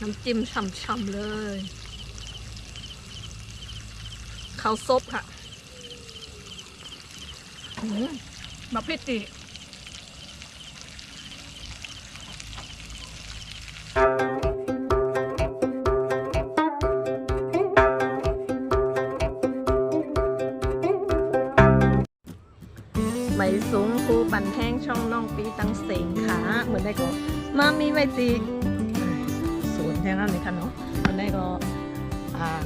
น้ำจิ้มฉ่ำๆเลยข้าวซบค่ะมาพิจิใบสูงภูบันแห้งช่องน้องปีตังเสงขาเหมือนได้ก็มามีใบจีสวนแท้นั้นเลยค่ะเนาะเหมือนได้ก็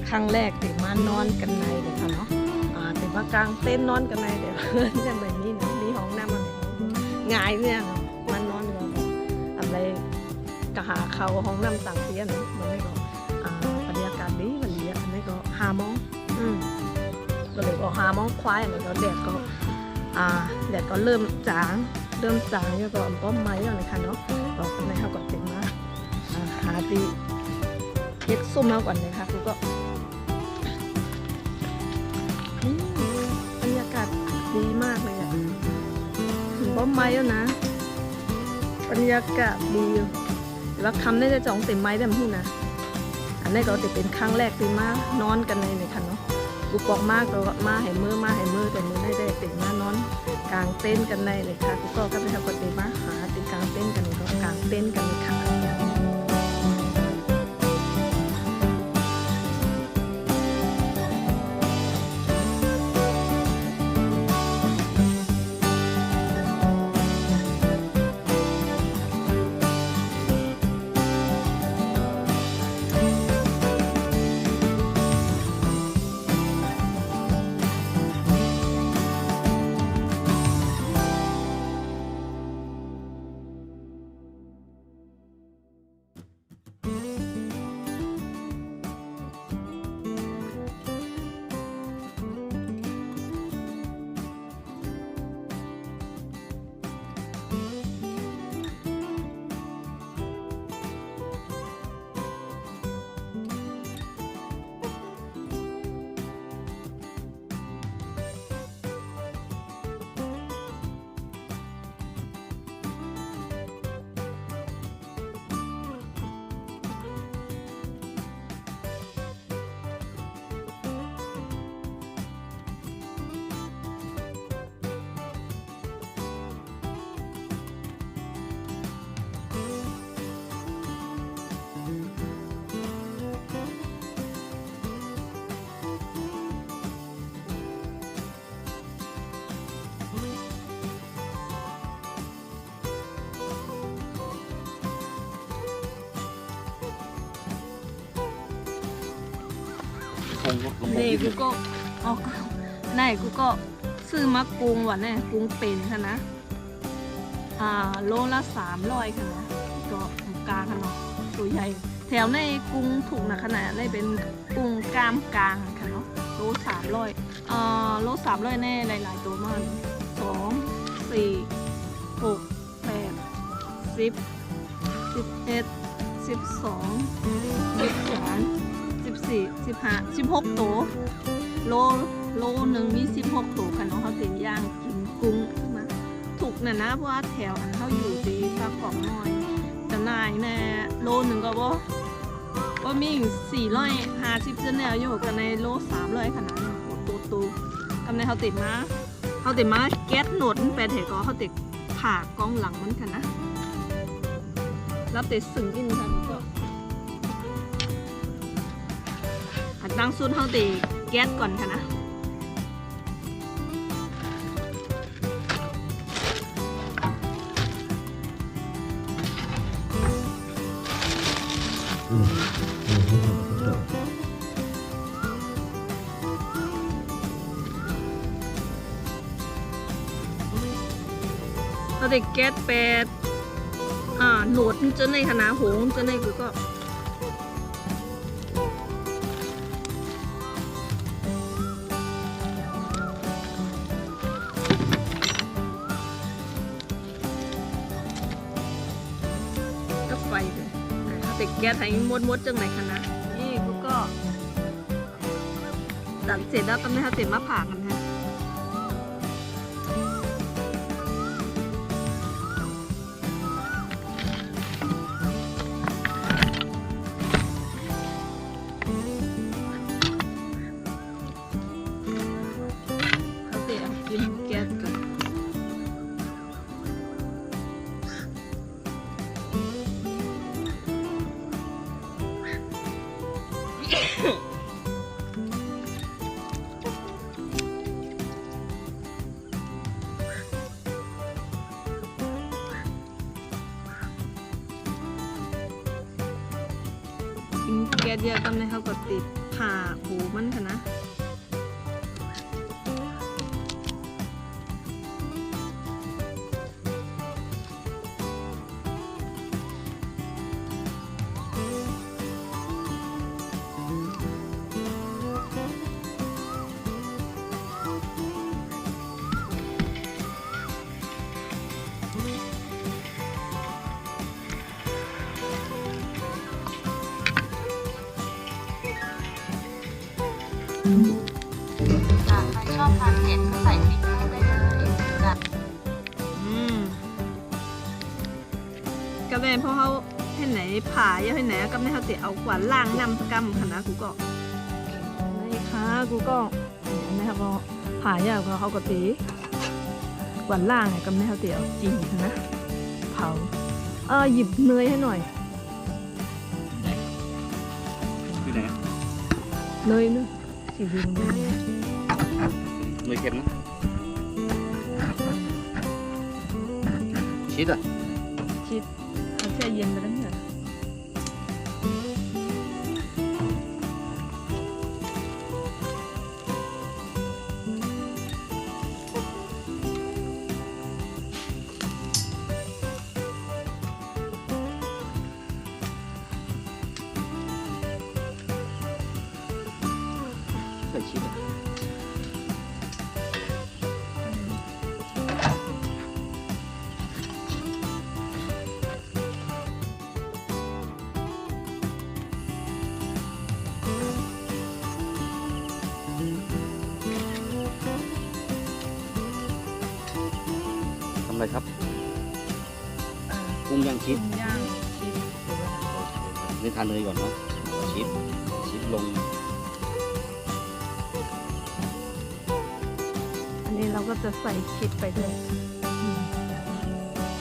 ครั้งแรกติมานอนกันในเลยค่ะเนาะติมากลางเต้นนอนกันในเดี๋ยวเนี่ยแบบนี้นะมีห้องน้ำมันง่ายเนี่ยมันนอนเลยอะไรกะหาเขาห้องน้ำต่างเสียเนาะเหมือนได้ก็บรรยากาศดีวันนี้อันนี้ก็5 โมงก็เลยก็5 โมงควายอันนี้ก็แดดก็เริ่มจางแล้วก็ป้อมไม้แล้วเลยค่ะเนาะก็ในเขาก็ติดมาหาตีเฮ็ดส้มมาก่อนเลยค่ะคุณก็บรรยากาศดีมากเลยอ่ะถึงป้อมไม้แล้วนะบรรยากาศดีแล้วคำได้จะจองเต็มไม้ได้มั้งนะอันนี้ก็จะเป็นครั้งแรกที่มานอนกันเลยค่ะเนาะกูปอกมากก็มาให้มือแต่มือได้ติดมานอนกลางเต้นกันในเลยค่ะกูก็ไม่ทำปฏิมาหาติดกลางเต้นกันก็กลางเต้นกันเลยค่ะนี่กูก็กูก็ซื้อมากรุงว่ะเนี่ยกรุงเป็นค่ะนะโลละ300ค่ะนะก็กลางค่ะเนาะตัวใหญ่แถวในกรุงถูกนะขนาดได้เป็นกรุงกลางค่ะเนาะโล300โล300แน่หลายๆตัวมาก2 4 6 8 10 11 12 13 14 15 16ตัวโลหนึ่งมี16ตัวค่ะน้องเขาติดย่างกินกุ้งมาถูกนะเพราะว่าแถวอันเขาอยู่ดีฝากของน้อยแต่นายแน่โลหนึ่งก็ว่ามี450จะแนวอยู่กันในโล300ขนาดนี้ตัวกันในเขาติดมาแก๊สหนดแปดเหตุก็เขาติดผ่ากองหลังมันค่ะนะแล้วติดสึ่งอินค่ะก็ตั้งซุนเขาตีแก๊สก่อนค่ะนะเราตีแก๊สเป็ดหนวดจะในขนาดหงจะในคือก็ติดแก๊สให้มดจังไหนคะนะนี่ก็ตัดเสร็จแล้วต้องให้เขาติดมะผ่ากันฮะ เ กินแกเดียวกันเลยเขาก็ติดผ่าหูมันค่ะนะใครชอบทานเผ็ดก็ใส่พริกเพิ่มได้เลยจ้ะ ก็เป็นเพราะเขาเห็นไหนผ่าเยอะเห็นไหนก็ไม่เขาติเอากว่าล่างนำสกรรมคณะกูก็นี่ค่ะกูก็นะครับพอผ่าเยอะก็เขาก็ตีกว่าล่างก็ไม่เขาติเอาจีนะเผาหยิบเนยให้หน่อย อยู่ไหน เนยเนอะสีเหลืองเนย เนยเค็มนะชีสอ่ะ ชิดเขาแช่เย็นไปแล้วเนี่ย ใส่ชีสอ่ะทำอะไรครับกุ้งย่างชีส ย่างชิด นี่ทานเนยก่อนเนาะชีสลง อันนี้เราก็จะใส่ชิดไปด้วย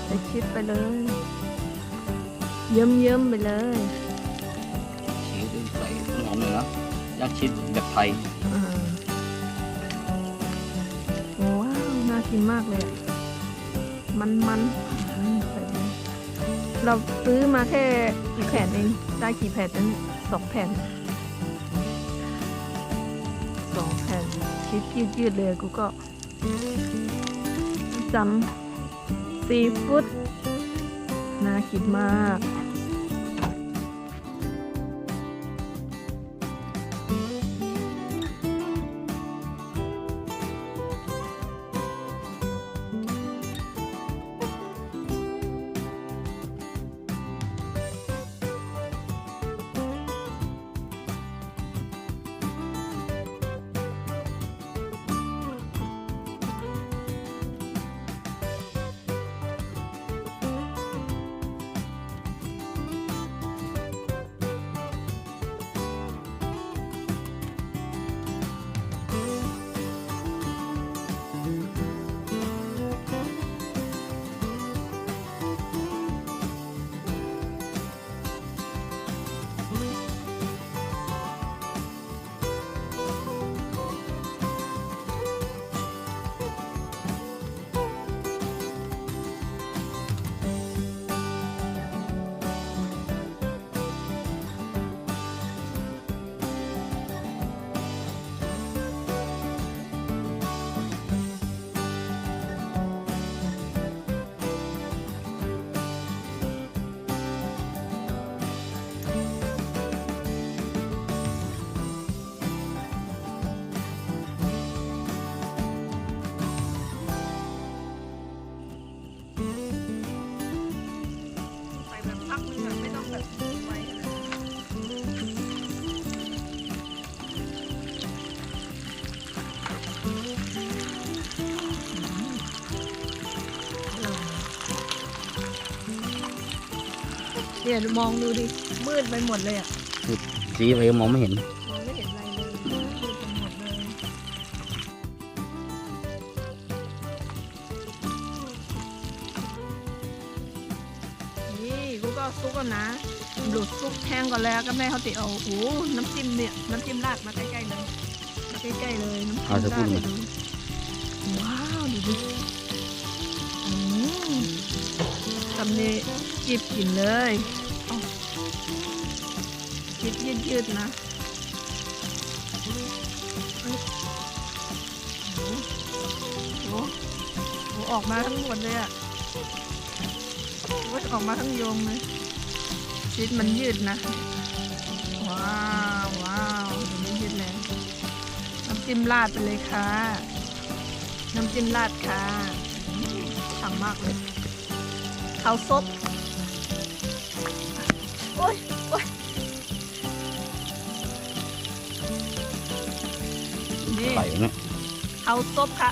ใส่ชิดไปเลยเยิ้มๆไปเลย ชีสใส่ต้นหอมหน่อยนะย่างชีสแบบไทย ว้าวน่ากินมากเลยอะมันใส่ไปเราซื้อมาแค่กี่แผ่นเองได้กี่แผ่นนั่นเนี่ย2 แผ่น2 แผ่นชิดยืดๆเลยกูก็จำซีฟู้ดน่ากินมาก เดี๋ยวมองดูดิ มืดไปหมดเลยอ่ะ สีอะไรก็มองไม่เห็น มองไม่เห็นอะไรเลยมืดไปหมดเลย นี่กูก็ซุกก่อนนะ หลุดซุปแห้งก่อนแล้วก็แม่เขาติเอาโอ้น้ำจิ้มเนี่ยน้ำจิ้มราดมาใกล้ๆเลยมาใกล้ๆเลยน้ำจิ้มราดเลยว้าวดูดิตำนี้จิบกินเลยจิบยืดๆนะโอ้ออกมาทั้งหมดเลยอ่ะออกมาทั้งโยงเลยชีสมันยืดนะว้าวดูนี่ยืดเลยน้ำจิ้มราดไปเลยค่ะน้ำจิ้มราดค่ะฉ่ำมากเลยข้าวซบโอ้ยนี่ ไข่นะ ข้าวซบค่ะ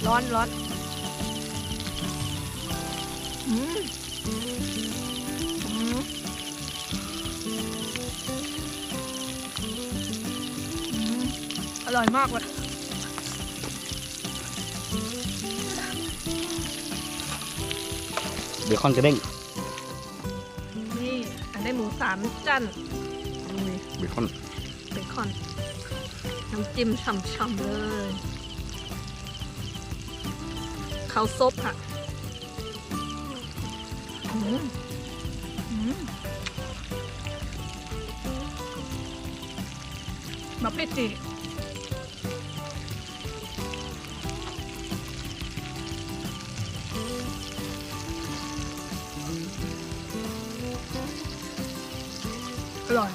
ร้อนอร่อยมากเลยเบคอนกระเด้ง นี่อันได้หมู3 จั่นนี่ เบคอน เบคอนน้ำจิ้มฉ่ำๆเลยข้าวซบค่ะมาพิจิอร่อย